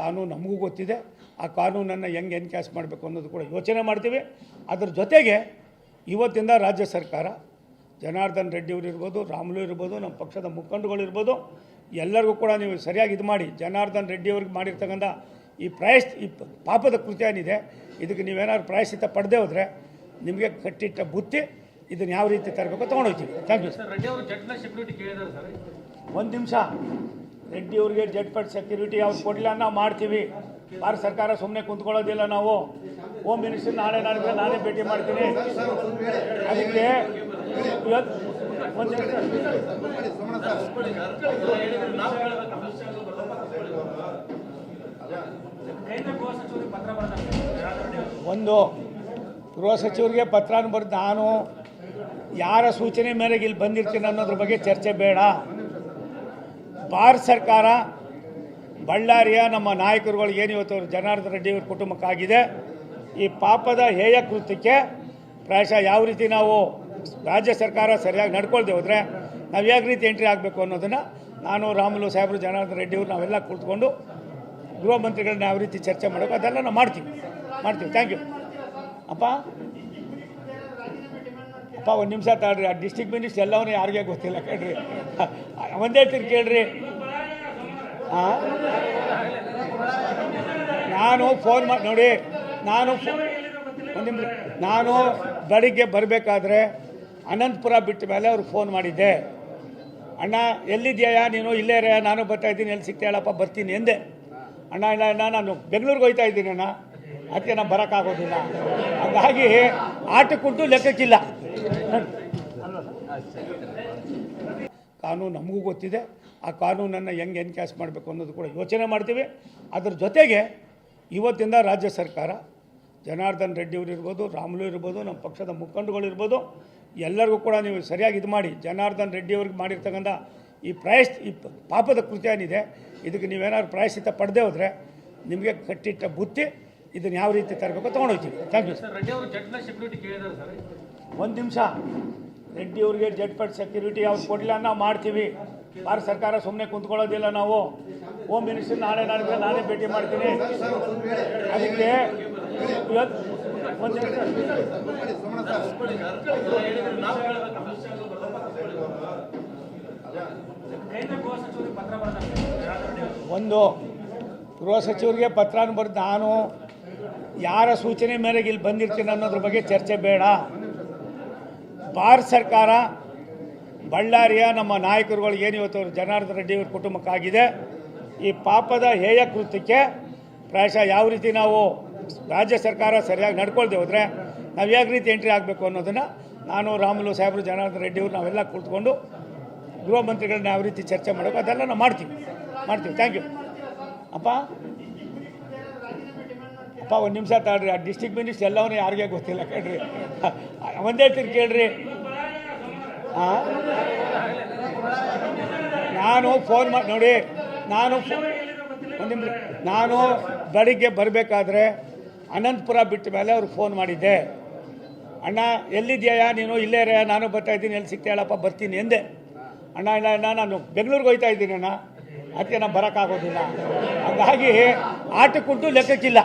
ಕಾನೂನು ನಮಗೂ ಗೊತ್ತಿದೆ. ಆ ಕಾನೂನನ್ನು ಹೆಂಗೆ ಎನ್ಕ್ಯಾಶ್ ಮಾಡಬೇಕು ಅನ್ನೋದು ಕೂಡ ಯೋಚನೆ ಮಾಡ್ತೀವಿ. ಅದ್ರ ಜೊತೆಗೆ ಇವತ್ತಿಂದ ರಾಜ್ಯ ಸರ್ಕಾರ ಜನಾರ್ದನ್ ರೆಡ್ಡಿಯವರು ಇರ್ಬೋದು, ರಾಮುಲು ಇರ್ಬೋದು, ನಮ್ಮ ಪಕ್ಷದ ಮುಖಂಡಗಳು ಇರ್ಬೋದು, ಎಲ್ಲರಿಗೂ ಕೂಡ ನೀವು ಸರಿಯಾಗಿ ಇದು ಮಾಡಿ ಜನಾರ್ದನ್ ರೆಡ್ಡಿಯವ್ರಿಗೆ ಮಾಡಿರ್ತಕ್ಕಂಥ ಈ ಪಾಪದ ಕೃತ್ಯ ಏನಿದೆ ಇದಕ್ಕೆ ನೀವೇನಾದ್ರು ಪ್ರಾಯಶ್ಚಿತ್ತ ಪಡೆದೇ ಹೋದರೆ ನಿಮಗೆ ಕಟ್ಟಿಟ್ಟ ಬುತ್ತಿ ಇದನ್ನು ಯಾವ ರೀತಿ ತರಬೇಕು ತೊಗೊಂಡೋಗ್ತೀವಿ. Thank you sir. ಒಂದು ನಿಮಿಷ, ರೆಡ್ಡಿಯವ್ರಿಗೆ ಜಡ್ಪಟ್ ಸೆಕ್ಯೂರಿಟಿ ಅವ್ರು ಕೊಡಲಿಲ್ಲ, ನಾವು ಮಾಡ್ತೀವಿ. ಭಾರತ ಸರ್ಕಾರ ಸುಮ್ಮನೆ ಕುಂತ್ಕೊಳ್ಳೋದಿಲ್ಲ. ನಾವು ಹೋಮ್ ಮಿನಿಸ್ಟರ್ ನಾನೇ ಭೇಟಿ ಮಾಡ್ತೀನಿ. ಅದಕ್ಕೆ ಇವತ್ತು ಒಂದು ಗೃಹ ಸಚಿವರಿಗೆ ಪತ್ರ ಬರೆದು ನಾನು ಯಾರ ಸೂಚನೆ ಮೇರೆಗೆ ಇಲ್ಲಿ ಬಂದಿರ್ತೀನಿ ಅನ್ನೋದ್ರ ಬಗ್ಗೆ ಚರ್ಚೆ ಬೇಡ. ಭಾರತ ಸರ್ಕಾರ ಬಳ್ಳಾರಿಯ ನಮ್ಮ ನಾಯಕರುಗಳು ಏನು ಇವತ್ತು ಜನಾರ್ದನ್ ರೆಡ್ಡಿಯವ್ರ ಕುಟುಂಬಕ್ಕಾಗಿದೆ ಈ ಪಾಪದ ಹೇಯ ಕೃತ್ಯಕ್ಕೆ ಪ್ರಾಯಶಃ ಯಾವ ರೀತಿ ನಾವು ರಾಜ್ಯ ಸರ್ಕಾರ ಸರಿಯಾಗಿ ನಡ್ಕೊಳ್ದೆ ಹೋದರೆ ನಾವು ಯಾವ ರೀತಿ ಎಂಟ್ರಿ ಆಗಬೇಕು ಅನ್ನೋದನ್ನು ನಾನು ರಾಮುಲು ಸಾಹೇಬರು ಜನಾರ್ದನ್ ರೆಡ್ಡಿಯವರು ನಾವೆಲ್ಲ ಕೂತ್ಕೊಂಡು ಗೃಹ ಮಂತ್ರಿಗಳನ್ನ ಯಾವ ರೀತಿ ಚರ್ಚೆ ಮಾಡಬೇಕು ಅದೆಲ್ಲ ನಾವು ಮಾಡ್ತೀವಿ. Thank you. ಅಪ್ಪ ಒಂದು ನಿಮಿಷ ತಾಳ್ರಿ. ಆ ಡಿಸ್ಟ್ರಿಕ್ಟ್ ಮಿನಿಸ್ಟರ್ ಎಲ್ಲವನ್ನೂ ಯಾರಿಗೆ ಗೊತ್ತಿಲ್ಲ ಕೇಳ್ರಿ. ಒಂದೇ ಹೇಳ್ತೀರಿ ಕೇಳ್ರಿ. ನಾನು ಫೋನ್ ಮಾಡಿ ನೋಡಿ, ನಾನು ಬೆಳಿಗ್ಗೆ ಬರಬೇಕಾದ್ರೆ ಅನಂತಪುರ ಬಿಟ್ಟ ಮೇಲೆ ಅವ್ರಿಗೆ ಫೋನ್ ಮಾಡಿದ್ದೆ. ಅಣ್ಣ ಎಲ್ಲಿದೆಯಾ ನೀನು? ಇಲ್ಲೇ ರೇ, ನಾನು ಬರ್ತಾಯಿದ್ದೀನಿ, ಎಲ್ಲಿ ಸಿಗ್ತಾ ಹೇಳಪ್ಪ, ಬರ್ತೀನಿ ಎಂದೆ. ಅಣ್ಣ ಇಲ್ಲ ನಾನು ಬೆಂಗಳೂರಿಗೆ ಹೋಗ್ತಾ ಇದ್ದೀನಿ ಅಣ್ಣ, ಅದಕ್ಕೆ ನಾನು ಬರೋಕ್ಕಾಗೋದಿಲ್ಲ. ಹಾಗಾಗಿ ಆಟಕ್ಕುಂಟು ಲೆಕ್ಕಕ್ಕಿಲ್ಲ. ಕಾನೂನು ನಮಗೂ ಗೊತ್ತಿದೆ. ಆ ಕಾನೂನನ್ನು ಹೆಂಗೆ ಎನ್ಕ್ಯಾಶ್ ಮಾಡಬೇಕು ಅನ್ನೋದು ಕೂಡ ಯೋಚನೆ ಮಾಡ್ತೀವಿ. ಅದ್ರ ಜೊತೆಗೆ ಇವತ್ತಿಂದ ರಾಜ್ಯ ಸರ್ಕಾರ ಜನಾರ್ದನ್ ರೆಡ್ಡಿಯವರು ಇರ್ಬೋದು, ರಾಮುಲು ಇರ್ಬೋದು, ನಮ್ಮ ಪಕ್ಷದ ಮುಖಂಡಗಳು ಇರ್ಬೋದು, ಎಲ್ಲರಿಗೂ ಕೂಡ ನೀವು ಸರಿಯಾಗಿ ಇದು ಮಾಡಿ ಜನಾರ್ದನ್ ರೆಡ್ಡಿಯವ್ರಿಗೆ ಮಾಡಿರ್ತಕ್ಕಂಥ ಈ ಪಾಪದ ಕೃತ್ಯ ಏನಿದೆ ಇದಕ್ಕೆ ನೀವೇನಾದ್ರು ಪ್ರಾಯಶ್ಚಿತ್ತ ಪಡೆದೇ ಹೋದರೆ ನಿಮಗೆ ಕಟ್ಟಿಟ್ಟ ಬುತ್ತಿ ಇದನ್ನು ಯಾವ ರೀತಿ ತರಬೇಕು ತೊಗೊಂಡೋಗ್ತೀವಿ. Thank you sir. ಒಂದು ನಿಮಿಷ, ರೆಡ್ಡಿಯವ್ರಿಗೆ ಜಡ್ಪಟ್ ಸೆಕ್ಯೂರಿಟಿ ಅವ್ರು ಕೊಡಲಿಲ್ಲ, ನಾವು ಮಾಡ್ತೀವಿ. ಭಾರತ ಸರ್ಕಾರ ಸುಮ್ಮನೆ ಕುಂತ್ಕೊಳ್ಳೋದಿಲ್ಲ. ನಾವು ಹೋಮ್ ಮಿನಿಸ್ಟರ್ ನಾನೇ ಭೇಟಿ ಮಾಡ್ತೀನಿ. ಅದಕ್ಕೆ ಇವತ್ತು ಒಂದು ಗೃಹ ಸಚಿವರಿಗೆ ಪತ್ರ ಬರೆದು ನಾನು ಯಾರ ಸೂಚನೆ ಮೇರೆಗೆ ಇಲ್ಲಿ ಬಂದಿರ್ತೀನಿ ಅನ್ನೋದ್ರ ಬಗ್ಗೆ ಚರ್ಚೆ ಬೇಡ. ಭಾರತ ಸರ್ಕಾರ ಬಳ್ಳಾರಿಯ ನಮ್ಮ ನಾಯಕರುಗಳು ಏನು ಇವತ್ತು ಜನಾರ್ದನ್ ರೆಡ್ಡಿಯವ್ರ ಕುಟುಂಬಕ್ಕಾಗಿದೆ ಈ ಪಾಪದ ಹೇಯ ಕೃತ್ಯಕ್ಕೆ ಪ್ರಾಯಶಃ ಯಾವ ರೀತಿ ನಾವು ರಾಜ್ಯ ಸರ್ಕಾರ ಸರಿಯಾಗಿ ನಡ್ಕೊಳ್ದೆ ಹೋದರೆ ನಾವು ಯಾವ ರೀತಿ ಎಂಟ್ರಿ ಆಗಬೇಕು ಅನ್ನೋದನ್ನು ನಾನು ರಾಮುಲು ಸಾಹೇಬರು ಜನಾರ್ದನ್ ರೆಡ್ಡಿಯವರು ನಾವೆಲ್ಲ ಕೂತ್ಕೊಂಡು ಗೃಹ ಮಂತ್ರಿಗಳನ್ನ ಯಾವ ರೀತಿ ಚರ್ಚೆ ಮಾಡಬೇಕು ಅದೆಲ್ಲ ನಾವು ಮಾಡ್ತೀವಿ. Thank you. ಅಪ್ಪ ಒಂದು ನಿಮಿಷ ತಾಳ್ರಿ. ಆ ಡಿಸ್ಟ್ರಿಕ್ಟ್ ಮಿನಿಸ್ಟರ್ ಎಲ್ಲವನ್ನೂ ಯಾರಿಗೆ ಗೊತ್ತಿಲ್ಲ ಕೇಳ್ರಿ. ಒಂದೇ ಹೇಳ್ತೀರಿ ಕೇಳ್ರಿ. ನಾನು ಫೋನ್ ಮಾಡಿ ನೋಡಿ, ನಾನು ಬೆಳಿಗ್ಗೆ ಬರಬೇಕಾದ್ರೆ ಅನಂತಪುರ ಬಿಟ್ಟ ಮೇಲೆ ಅವ್ರಿಗೆ ಫೋನ್ ಮಾಡಿದ್ದೆ. ಅಣ್ಣ ಎಲ್ಲಿದೆಯಾ ನೀನು? ಇಲ್ಲೇ ರೇ, ನಾನು ಬರ್ತಾಯಿದ್ದೀನಿ, ಎಲ್ಲಿ ಸಿಗ್ತಾ ಹೇಳಪ್ಪ, ಬರ್ತೀನಿ ಎಂದೆ. ಅಣ್ಣ ಇಲ್ಲ ನಾನು ಬೆಂಗಳೂರಿಗೆ ಹೋಗ್ತಾ ಇದ್ದೀನಿ ಅಣ್ಣ, ಅದಕ್ಕೆ ನಾನು ಬರೋಕ್ಕಾಗೋದಿಲ್ಲ. ಹಾಗಾಗಿ ಆಟಕ್ಕುಂಟು ಲೆಕ್ಕಕ್ಕಿಲ್ಲ.